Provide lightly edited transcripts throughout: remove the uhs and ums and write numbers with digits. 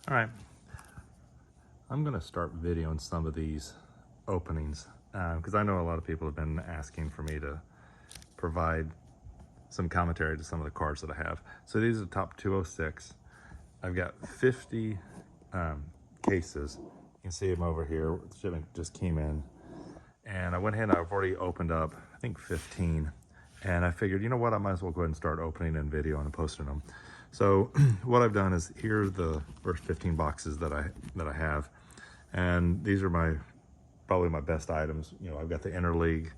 All right, I'm gonna start videoing some of these openings because I know a lot of people have been asking for me to provide some commentary to some of the cards that I have. So these are the top 206. I've got 50 cases. You can see them over here. The shipment just came in. And I went ahead and I've already opened up, I think 15. And I figured, you know what, I might as well go ahead and start opening and video and posting them. So what I've done is here are the first 15 boxes that I have. And these are probably my best items. You know, I've got the interleague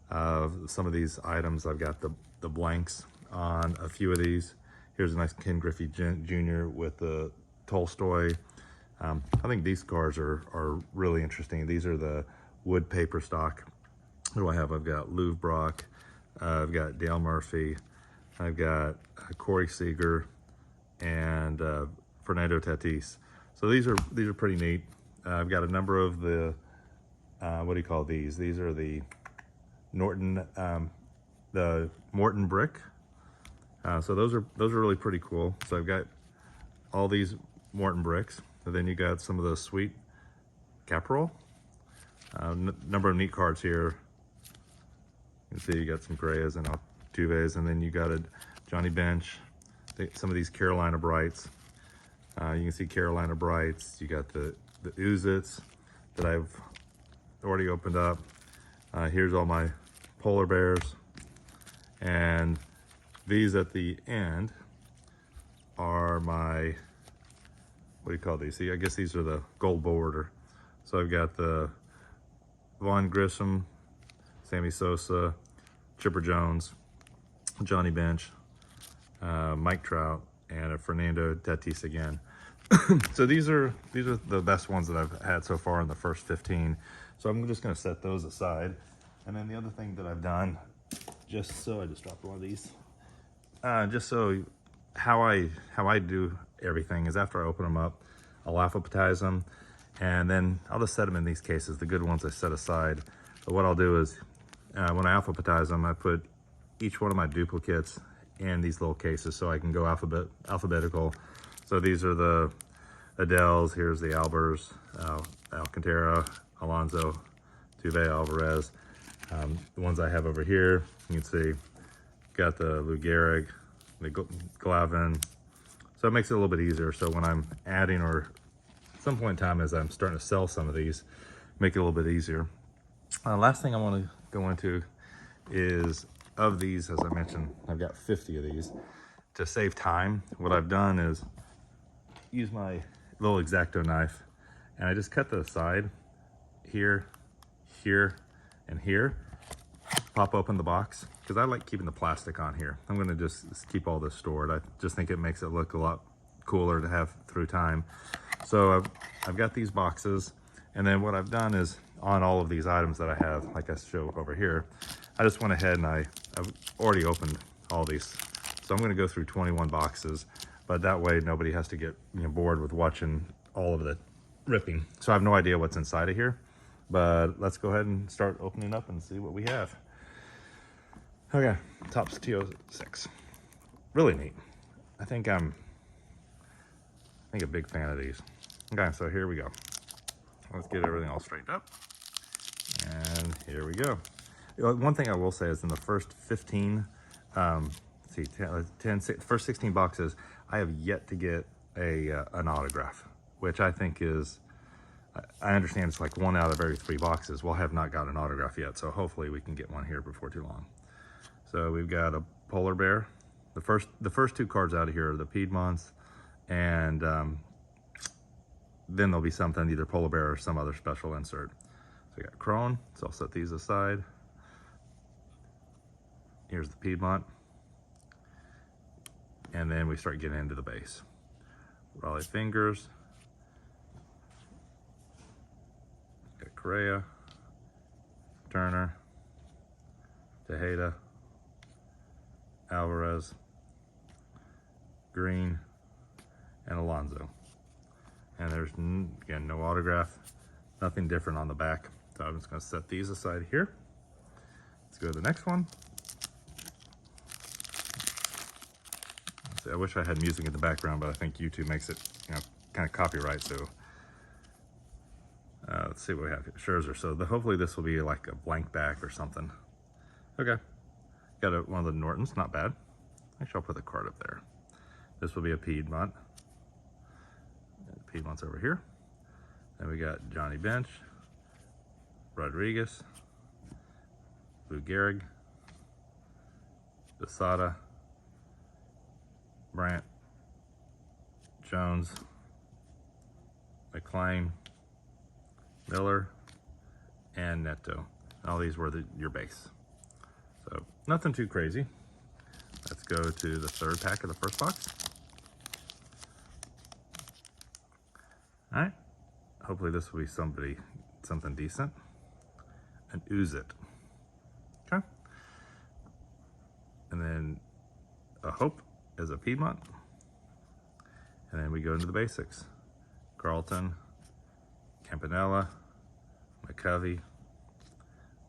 of some of these items. I've got the blanks on a few of these. Here's a nice Ken Griffey Jr. with the Tolstoy. I think these cards are really interesting. These are the wood paper stock. What do I have? I've got Lou Brock, I've got Dale Murphy, I've got Corey Seager, and Fernando Tatis. So these are pretty neat. I've got a number of the what do you call these? These are the Morton brick. So those are really pretty cool. So I've got all these Morton bricks, and then you got some of the sweet Caparol. Number of neat cards here. You can see you got some Grayas and Altuves, and then you got a Johnny Bench, some of these Carolina Brights. You can see Carolina Brights. You got the Uzits that I've already opened up. Here's all my polar bears, and these at the end are my, what do you call these? See, I guess these are the gold border. So I've got the Vaughn Grissom, Sammy Sosa, Chipper Jones, Johnny Bench, Mike Trout, and a Fernando Tatis again. So these are the best ones that I've had so far in the first 15. So I'm just going to set those aside. And then the other thing that I've done, I just dropped one of these. Just so how I do everything is after I open them up, I'll alphabetize them, and then I'll just set them in these cases. The good ones I set aside. But what I'll do is when I alphabetize them, I put each one of my duplicates in these little cases so I can go alphabetical. So these are the Adels, here's the Albers, Alcantara, Alonso, Tuve, Alvarez. The ones I have over here, you can see, got the Lou Gehrig, the Glavin. So it makes it a little bit easier. So when I'm adding, or at some point in time as I'm starting to sell some of these, make it a little bit easier. Last thing I want to go into is, of these, as I mentioned, I've got 50 of these. To save time, what I've done is use my little X-Acto knife, and I just cut the side here, here, and here. Pop open the box, because I like keeping the plastic on here. I'm going to just keep all this stored. I just think it makes it look a lot cooler to have through time. So I've got these boxes, and then what I've done is on all of these items that I have, like I show over here, I just went ahead and I've already opened all these. So I'm going to go through 21 boxes, but that way nobody has to get bored with watching all of the ripping. So I have no idea what's inside of here, but let's go ahead and start opening up and see what we have. Okay, Topps T206. Really neat. I think I'm a big fan of these. Okay, so here we go. Let's get everything all straightened up. And here we go. One thing I will say is in the first 15, first 16 boxes, I have yet to get an autograph, which I think is, I understand it's like 1 out of every 3 boxes. We'll have not got an autograph yet, so hopefully we can get one here before too long. So we've got a polar bear. The first 2 cards out of here are the Piedmonts, and then there'll be something, either polar bear or some other special insert. So we got Crone, so I'll set these aside. Here's the Piedmont. And then we start getting into the base. Raleigh Fingers. Got Correa, Turner, Tejeda, Alvarez, Green, and Alonso. And there's, again, no autograph, nothing different on the back. So I'm just going to set these aside here. Let's go to the next one. See, I wish I had music in the background, but I think YouTube makes it kind of copyright, so let's see what we have here. Scherzer. So hopefully this will be like a blank back or something. Okay. Got one of the Nortons, not bad. Actually, I'll put the card up there. This will be a Piedmont. Piedmont's over here. Then we got Johnny Bench, Rodriguez, Lou Gehrig, Desada, Brandt, Jones, McClain, Miller, and Neto. All these were your base. So nothing too crazy. Let's go to the third pack of the first box. All right. Hopefully this will be something decent. And Ooze It. Okay. And then a Hope is a Piedmont. And then we go into the basics. Carlton, Campanella, McCovey,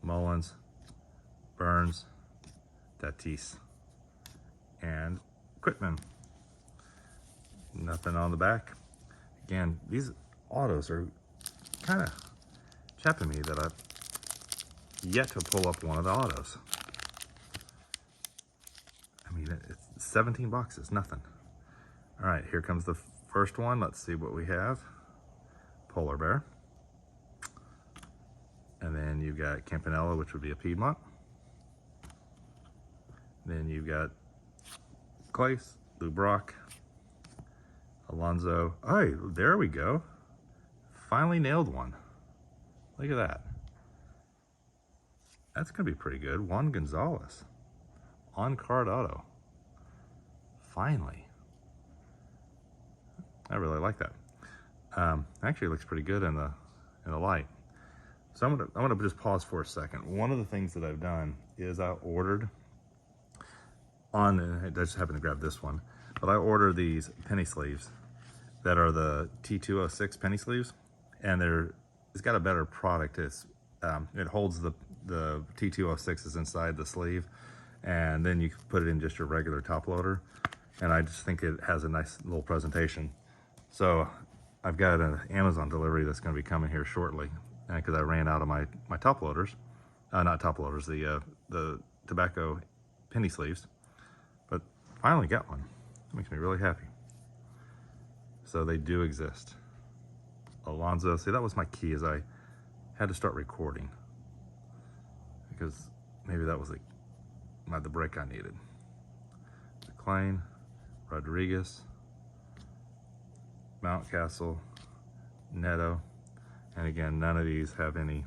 Mullins, Burns, Tatis, and Quitman. Nothing on the back. Again, these autos are kind of chapping me that I've yet to pull up one of the autos. I mean, it's 17 boxes, nothing. All right, here comes the first one. Let's see what we have. Polar Bear. And then you've got Campanella, which would be a Piedmont. Then you've got Clace, Lou Brock, Alonso. Oh, there we go. Finally nailed one. Look at that. That's going to be pretty good. Juan Gonzalez. On-card auto. Finally. I really like that. Actually, it looks pretty good in the light. So I'm gonna just pause for a second. One of the things that I've done is I ordered I just happened to grab this one, but I ordered these penny sleeves that are the T206 penny sleeves, and it's got a better product. It holds the T206s inside the sleeve, and then you can put it in just your regular top loader, and I just think it has a nice little presentation. So I've got an Amazon delivery that's going to be coming here shortly, because I ran out of my top loaders, not top loaders, the tobacco penny sleeves, but finally got one. That makes me really happy. So they do exist. Alonso, see, that was my key, is I had to start recording, because maybe that was the break I needed. McClain, Rodriguez, Mountcastle, Neto, and again, none of these have any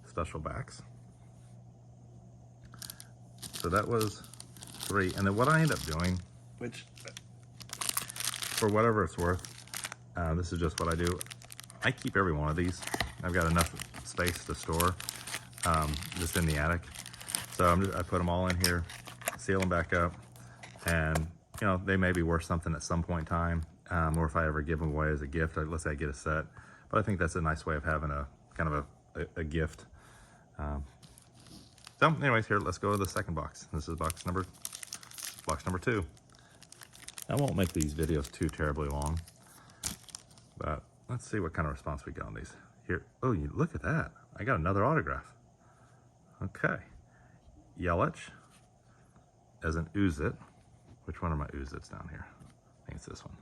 special backs. So that was 3. And then what I end up doing, which for whatever it's worth, this is just what I do. I keep every one of these. I've got enough space to store just in the attic. So I put them all in here, seal them back up, and they may be worth something at some point in time, or if I ever give them away as a gift. Let's say I get a set. But I think that's a nice way of having a kind of a gift. So anyways, here, let's go to the second box. This is box number 2. I won't make these videos too terribly long, but let's see what kind of response we get on these. Here, oh, you look at that. I got another autograph. Okay. Yelich as an Ooze It. Which one are my Ooze It's down here? I think it's this one.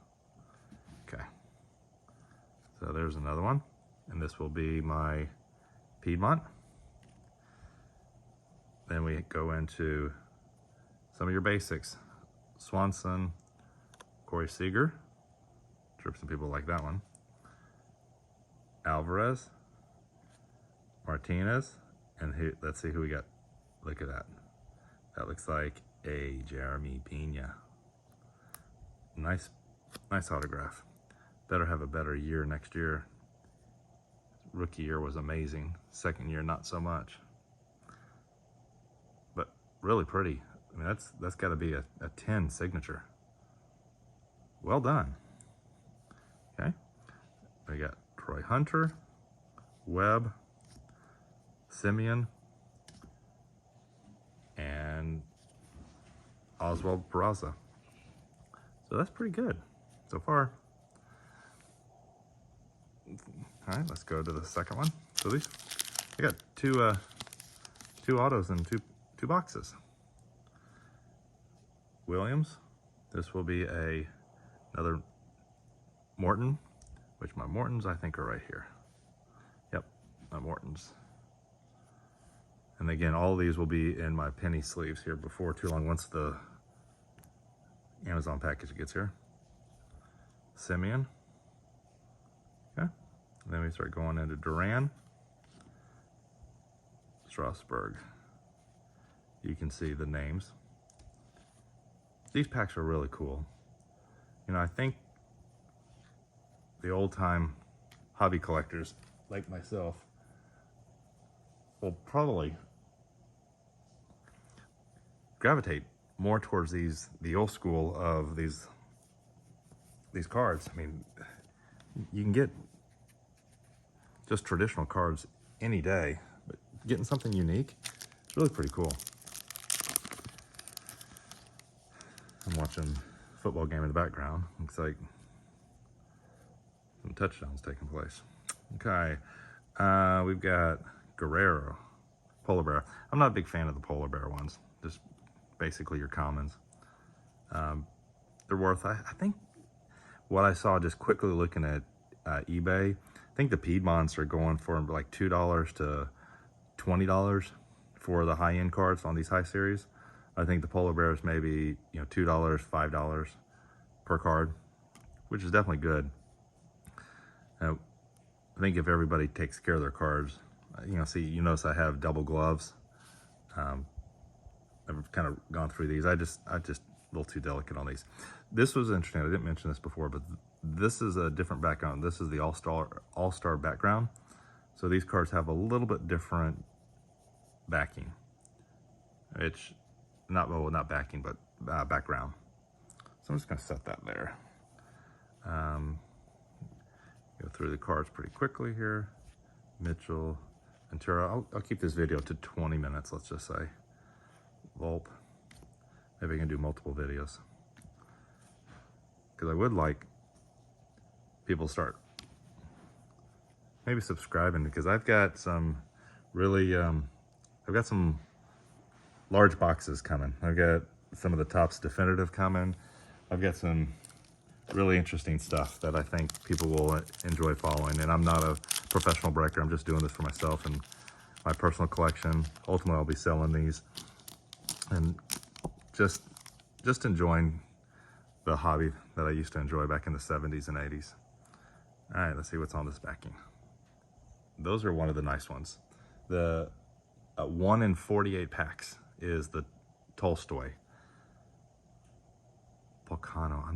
Okay. So there's another one, and this will be my Piedmont. Then we go into some of your basics. Swanson, Corey Seager. Sure some people like that one. Alvarez, Martinez, and let's see who we got. Look at that. That looks like a Jeremy Pena. Nice autograph. Better have a better year next year. Rookie year was amazing. Second year, not so much. But really pretty. I mean, that's got to be a 10 signature. Well done. Okay. We got Troy Hunter, Webb, Simeon, and Oswald Peraza. So that's pretty good so far. All right, let's go to the second one. So these, I got two autos and two boxes. Williams. This will be another Morton, which my Mortons I think are right here. Yep, my Mortons. And again, all these will be in my penny sleeves here before too long, once the Amazon package gets here. Simeon. Okay. And then we start going into Duran. Strasburg. You can see the names. These packs are really cool. You know, I think the old-time hobby collectors like myself will probably gravitate more towards the old school of these cards. I mean, you can get just traditional cards any day, but getting something unique, it's really pretty cool. I'm watching a football game in the background. Looks like some touchdowns taking place. Okay, we've got Guerrero, Polar Bear. I'm not a big fan of the Polar Bear ones, just basically your commons. They're worth, I think, what I saw just quickly looking at eBay, I think the Piedmonts are going for like $2 to $20 for the high-end cards on these high series. I think the Polar Bears maybe, you know, $2, $5 per card, which is definitely good. I think if everybody takes care of their cards, you know, see, you notice I have double gloves. I've kind of gone through these. I just a little too delicate on these. This was interesting. I didn't mention this before, but this is a different background. This is the All-Star background. So these cards have a little bit different backing. It's not, well, not backing, but background. So I'm just gonna set that there. Go through the cards pretty quickly here. Mitchell, Ventura. I'll keep this video to 20 minutes, let's just say. Volpe. Maybe I can do multiple videos. Because I would like people to start maybe subscribing, because I've got some really, I've got some large boxes coming. I've got some of the Topps definitive coming. I've got some really interesting stuff that I think people will enjoy following. And I'm not a professional breaker. I'm just doing this for myself and my personal collection. Ultimately, I'll be selling these and just enjoying the hobby that I used to enjoy back in the 70s and 80s. All right, let's see what's on this backing. Those are one of the nice ones. The 1 in 48 packs is the Tolstoy. Volcano. I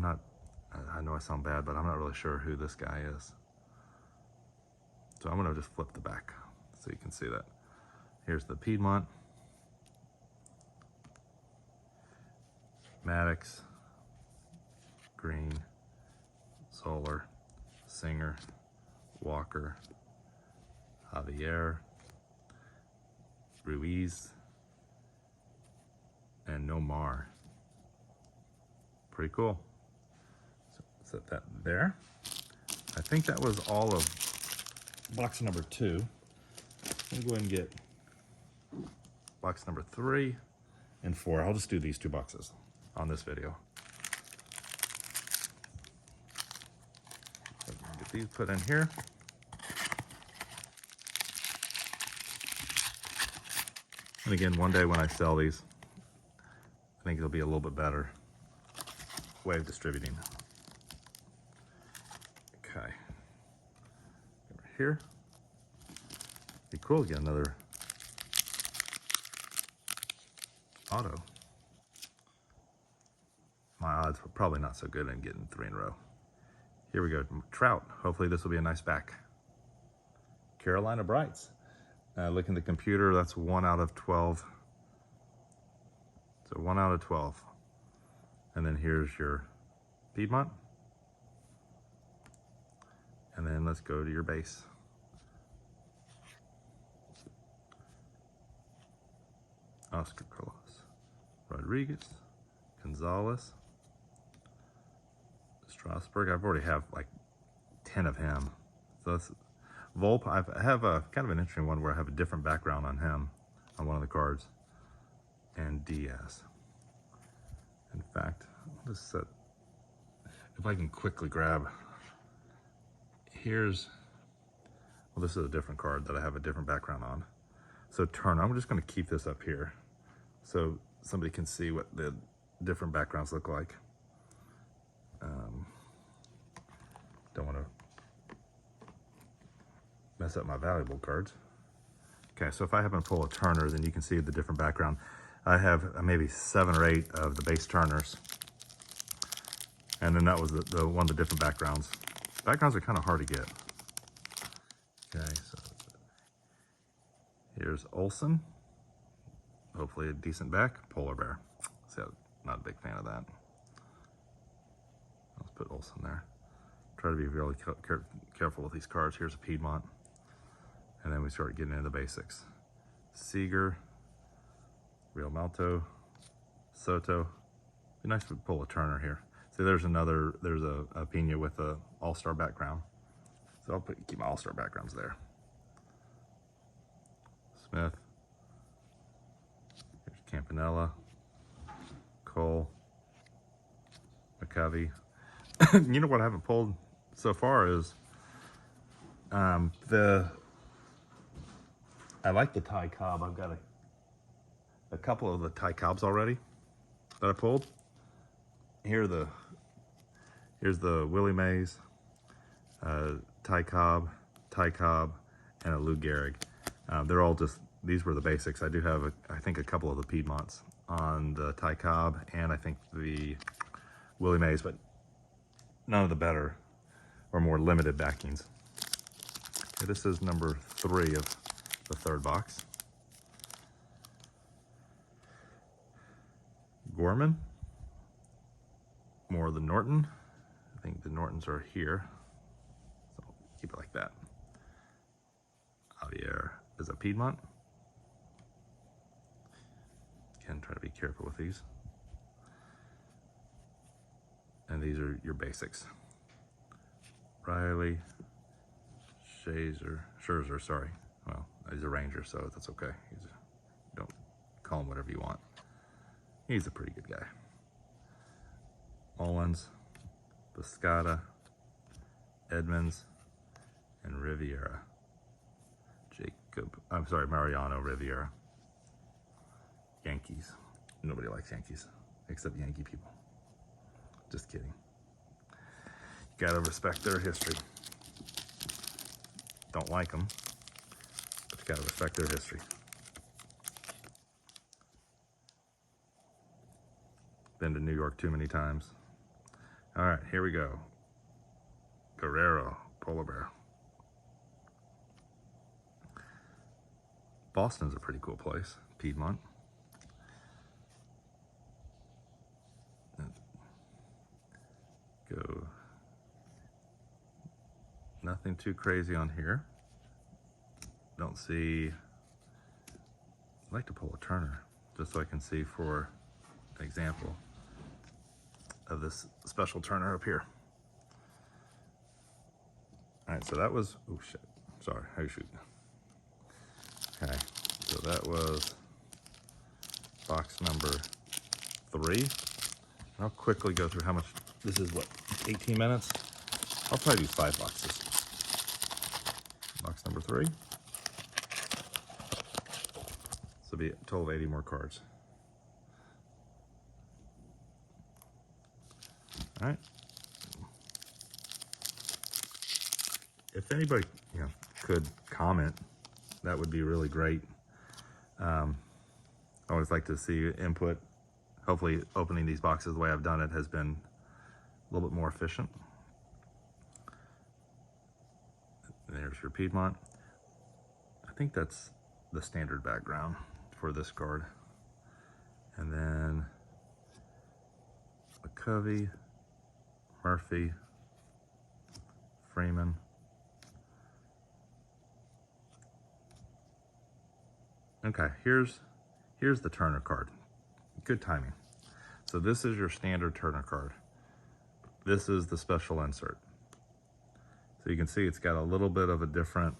know I sound bad, but I'm not really sure who this guy is. So I'm gonna just flip the back so you can see that. Here's the Piedmont. Maddox. Green. Solar. Singer. Walker. Javier. Ruiz. And Nomar. Pretty cool. So set that there. I think that was all of box number 2. I'm going to go ahead and get box number 3 and 4. I'll just do these 2 boxes on this video. So get these put in here. And again, one day when I sell these, I think it'll be a little bit better way of distributing. Okay. Over here. Be cool to get another auto. My odds were probably not so good in getting 3 in a row. Here we go. Trout. Hopefully this will be a nice back. Carolina Brights. Looking at the computer, that's 1 out of 12. So 1 out of 12. And then here's your Piedmont. And then let's go to your base. Oscar Carlos. Rodriguez. Gonzalez. Strasburg. I've already have like 10 of him. So that's Volpe. I have a kind of an interesting one where I have a different background on him on one of the cards. And Diaz. In fact, I'll just set, if I can quickly grab, here's, well, this is a different card that I have a different background on. So Turner, I'm just going to keep this up here so somebody can see what the different backgrounds look like. Don't want to mess up my valuable cards. Okay, so if I happen to pull a Turner, then you can see the different background. I have maybe 7 or 8 of the base Turners. And then that was the one of the different backgrounds. Backgrounds are kind of hard to get. Okay, so here's Olsen. Hopefully a decent back. Polar Bear. So not a big fan of that. Let's put Olsen there. Try to be really careful with these cards. Here's a Piedmont. And then we start getting into the basics. Seager, Real Malto, Soto. Be nice to pull a Turner here. See, there's a Pena with a all-star background. So I'll keep my all-star backgrounds there. Smith. Here's Campanella. Cole. McCovey. You know what I haven't pulled so far is I like the Ty Cobb. I've got a couple of the Ty Cobbs already that I pulled. Here's the Willie Mays, Ty Cobb, and a Lou Gehrig. They're all just, these were the basics. I do have, I think, a couple of the Piedmonts on the Ty Cobb and I think the Willie Mays, but none of the better or more limited backings. Okay, this is number 3 of the 3rd box. Gorman. More of the Norton. I think the Nortons are here. So keep it like that. Javier is a Piedmont. Again, try to be careful with these. And these are your basics. Riley, Scherzer, sorry. Well, he's a Ranger, so that's okay. Don't call him whatever you want. He's a pretty good guy. Mullins, Piscata, Edmonds, and Riviera. Mariano Riviera. Yankees. Nobody likes Yankees, except Yankee people. Just kidding. You gotta respect their history. Don't like them, but you gotta respect their history. Been to New York too many times. All right, here we go. Guerrero, Polar Bear. Boston's a pretty cool place. Piedmont. Go. Nothing too crazy on here. Don't see. I'd like to pull a Turner just so I can see for an example of this special Turner up here. All right, so that was, oh shit, sorry, how you shoot? Okay, so that was box number 3. I'll quickly go through how much, this is what, 18 minutes? I'll probably do 5 boxes. Box number 3. This will be a total of 80 more cards. All right. If anybody, could comment, that would be really great. I always like to see input. Hopefully opening these boxes the way I've done it has been a little bit more efficient. And there's your Piedmont. I think that's the standard background for this card. And then McCovey, Murphy, Freeman. Okay, here's the Turner card. Good timing. So this is your standard Turner card. This is the special insert. So you can see it's got a little bit of a different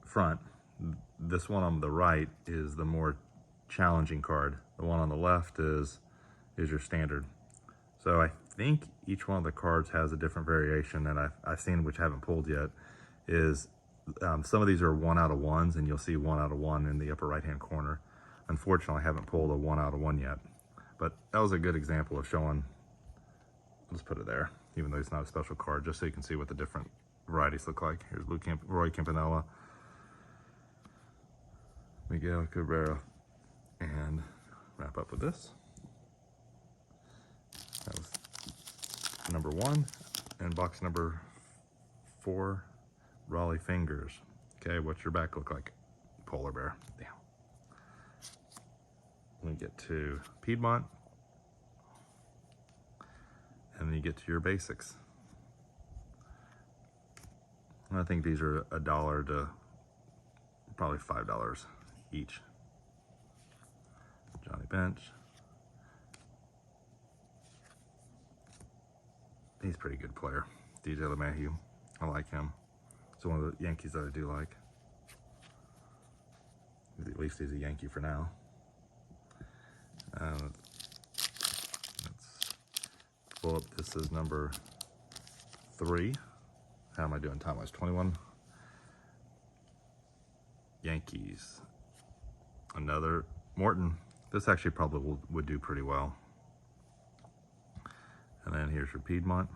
front. This one on the right is the more challenging card. The one on the left is your standard. So I think each one of the cards has a different variation, and I've seen, which I haven't pulled yet, is some of these are 1 out of 1s, and you'll see 1 out of 1 in the upper right hand corner. Unfortunately, I haven't pulled a 1 out of 1 yet, but that was a good example of showing. Let's put it there, even though it's not a special card, just so you can see what the different varieties look like. Here's Roy Campanella, Miguel Cabrera, and wrap up with this. That was number 1, and box number 4, Raleigh Fingers. Okay, what's your back look like? Polar bear. Damn. We get to Piedmont, and then you get to your basics. And I think these are $1 to probably $5 each. Johnny Bench. He's a pretty good player. DJ LeMahieu. I like him. It's one of the Yankees that I do like. At least he's a Yankee for now. Let's pull up. This is number 3. How am I doing time-wise? 21. Yankees. Another Morton. This actually probably would do pretty well. And then here's your Piedmont.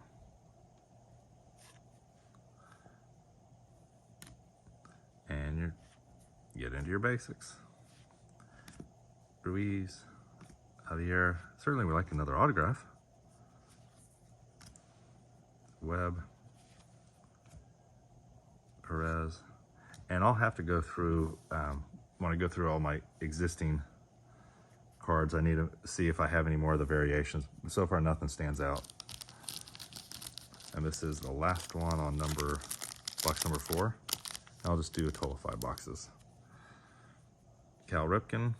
And you get into your basics. Ruiz, Javier. Certainly we like another autograph. Webb. Perez. And I'll have to go through, when I go through all my existing cards, I need to see if I have any more of the variations. So far, nothing stands out. And this is the last one on box number 4. I'll just do a total of 5 boxes. Cal Ripken.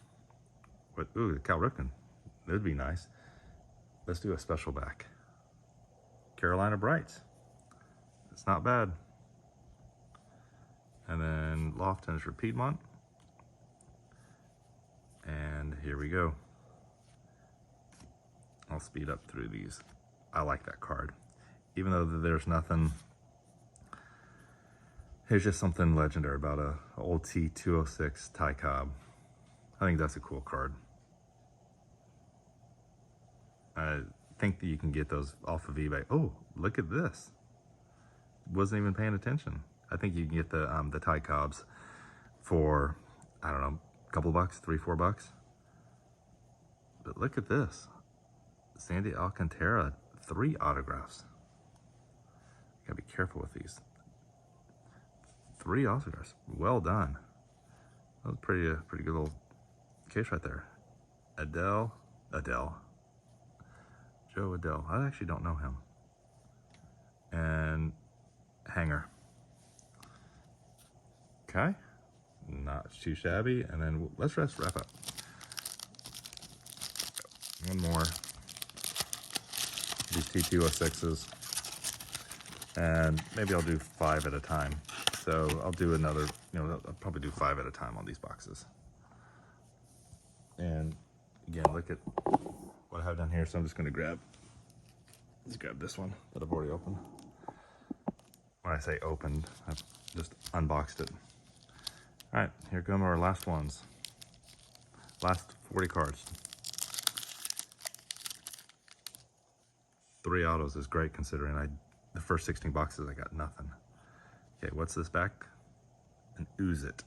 Ooh, Cal Ripken. That'd be nice. Let's do a special back. Carolina Brights. It's not bad. And then Lofton is for Piedmont. And here we go. I'll speed up through these. I like that card. Even though there's nothing, there's just something legendary about a old T206 Ty Cobb. I think that's a cool card. I think that you can get those off of eBay. Oh, look at this. Wasn't even paying attention. I think you can get the Ty Cobbs for, I don't know, a couple bucks, $3, $4. But look at this. Sandy Alcantara, 3 autographs. Gotta be careful with these. 3 autographs. Well done. That was pretty good little case right there. Adele. Joe Adele. I actually don't know him. And Hanger. Okay. Not too shabby. And then let's wrap up. One more. These T206s. And maybe I'll do 5 at a time. So I'll do another, I'll probably do 5 at a time on these boxes. And again, look at what I have down here. So I'm just going to let's grab this one that I've already opened. When I say opened, I've just unboxed it. All right, here come our last ones. Last 40 cards. 3 autos is great considering the first 16 boxes I got nothing. Okay, what's this back? An Ooze It.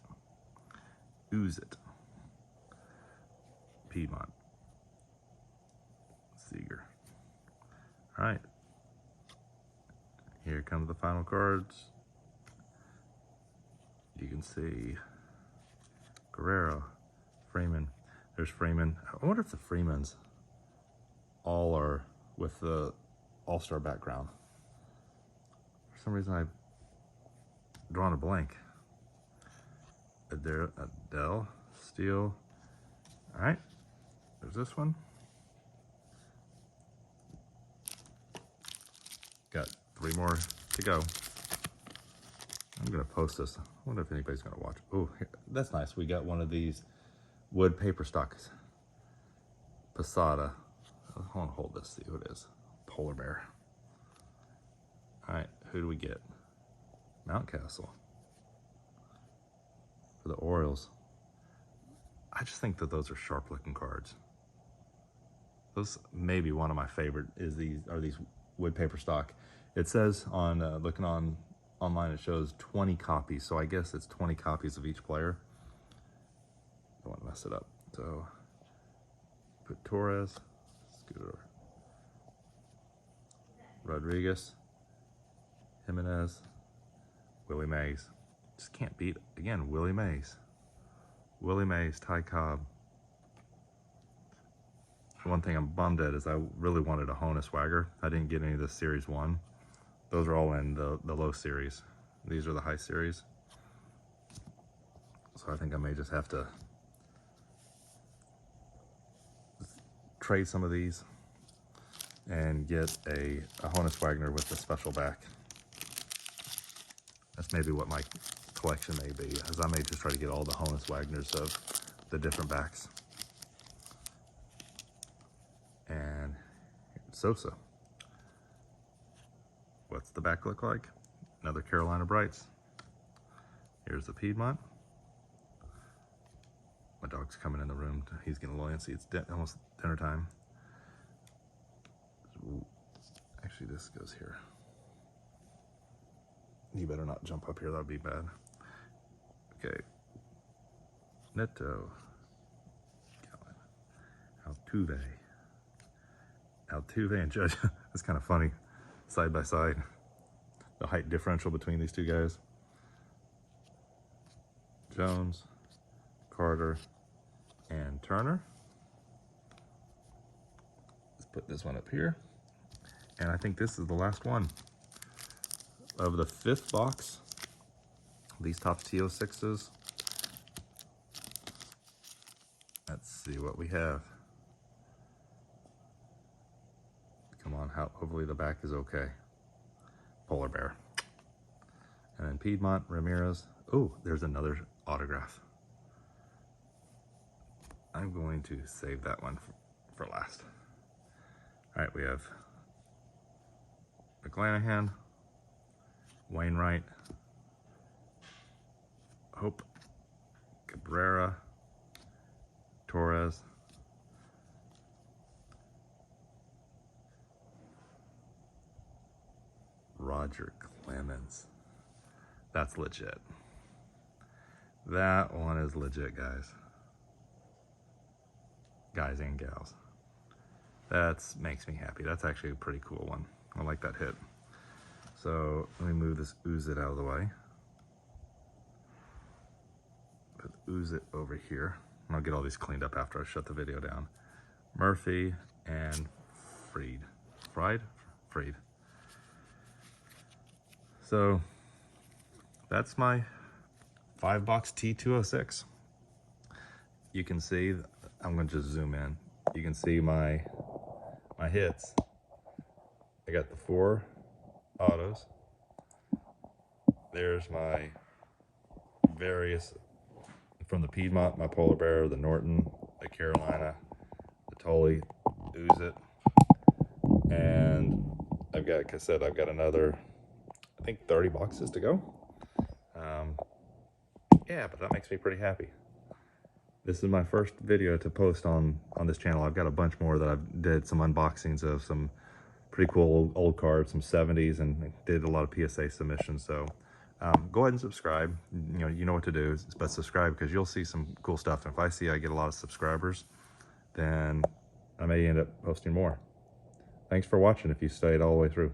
Piedmont. Seager. All right. Here comes the final cards. You can see Guerrero, Freeman. There's Freeman. I wonder if the Freemans all are with the All-Star background. For some reason, I've drawn a blank. Adele, Steele. All right, there's this one. Got 3 more to go. I'm gonna post this. I wonder if anybody's gonna watch. Oh, that's nice. We got one of these wood paper stocks. Posada. I want to hold this, see who it is. Polar bear. All right, who do we get? Mountcastle. For the Orioles. I just think that those are sharp looking cards. Those may be one of my favorite is these wood paper stock. It says on looking online it shows 20 copies, so I guess it's 20 copies of each player. Don't want to mess it up. So put Torres, Scooter, Rodriguez, Jimenez, Willie Mays. Just can't beat again Willie Mays. Willie Mays, Ty Cobb. One thing I'm bummed at is I really wanted a Honus-Wagner. I didn't get any of the Series 1. Those are all in the low series. These are the high series. So I think I may just have to trade some of these and get a Honus-Wagner with a special back. That's maybe what my collection may be, as I may just try to get all the Honus-Wagners of the different backs. And Sosa. What's the back look like? Another Carolina Brights. Here's the Piedmont. My dog's coming in the room. He's getting a little antsy. It's almost dinner time. Ooh. Actually, this goes here. You better not jump up here. That would be bad. Okay. Neto. Altuve. Altuve and Judge. That's kind of funny. Side by side. The height differential between these two guys. Jones, Carter, and Turner. Let's put this one up here. And I think this is the last one of the 5th box. These Topps T206s. Let's see what we have. Come on, hopefully the back is okay. Polar bear. And then Piedmont, Ramirez. Oh, there's another autograph. I'm going to save that one for last. All right, we have McClanahan, Wainwright, Hope, Cabrera, Torres, Roger Clemens. That's legit. That one is legit, guys. Guys and gals. That makes me happy. That's actually a pretty cool one. I like that hit. So let me move this Ooze It out of the way. Put Ooze It over here. And I'll get all these cleaned up after I shut the video down. Murphy and Fried. Fried. So that's my 5-box T206. You can see, I'm gonna just zoom in. You can see my hits. I got the 4 autos. There's my various, from the Piedmont, my Polar Bear, the Norton, the Carolina, the Tully, Ooze It. And I've got, like I said, I've got another, I think 30 boxes to go. Yeah, but that makes me pretty happy. This is my first video to post on this channel. I've got a bunch more that I've did some unboxings of some pretty cool old cards, some 70s, and did a lot of PSA submissions. So go ahead and subscribe. You know what to do, but subscribe because you'll see some cool stuff. And if I see I get a lot of subscribers, then I may end up posting more. Thanks for watching if you stayed all the way through.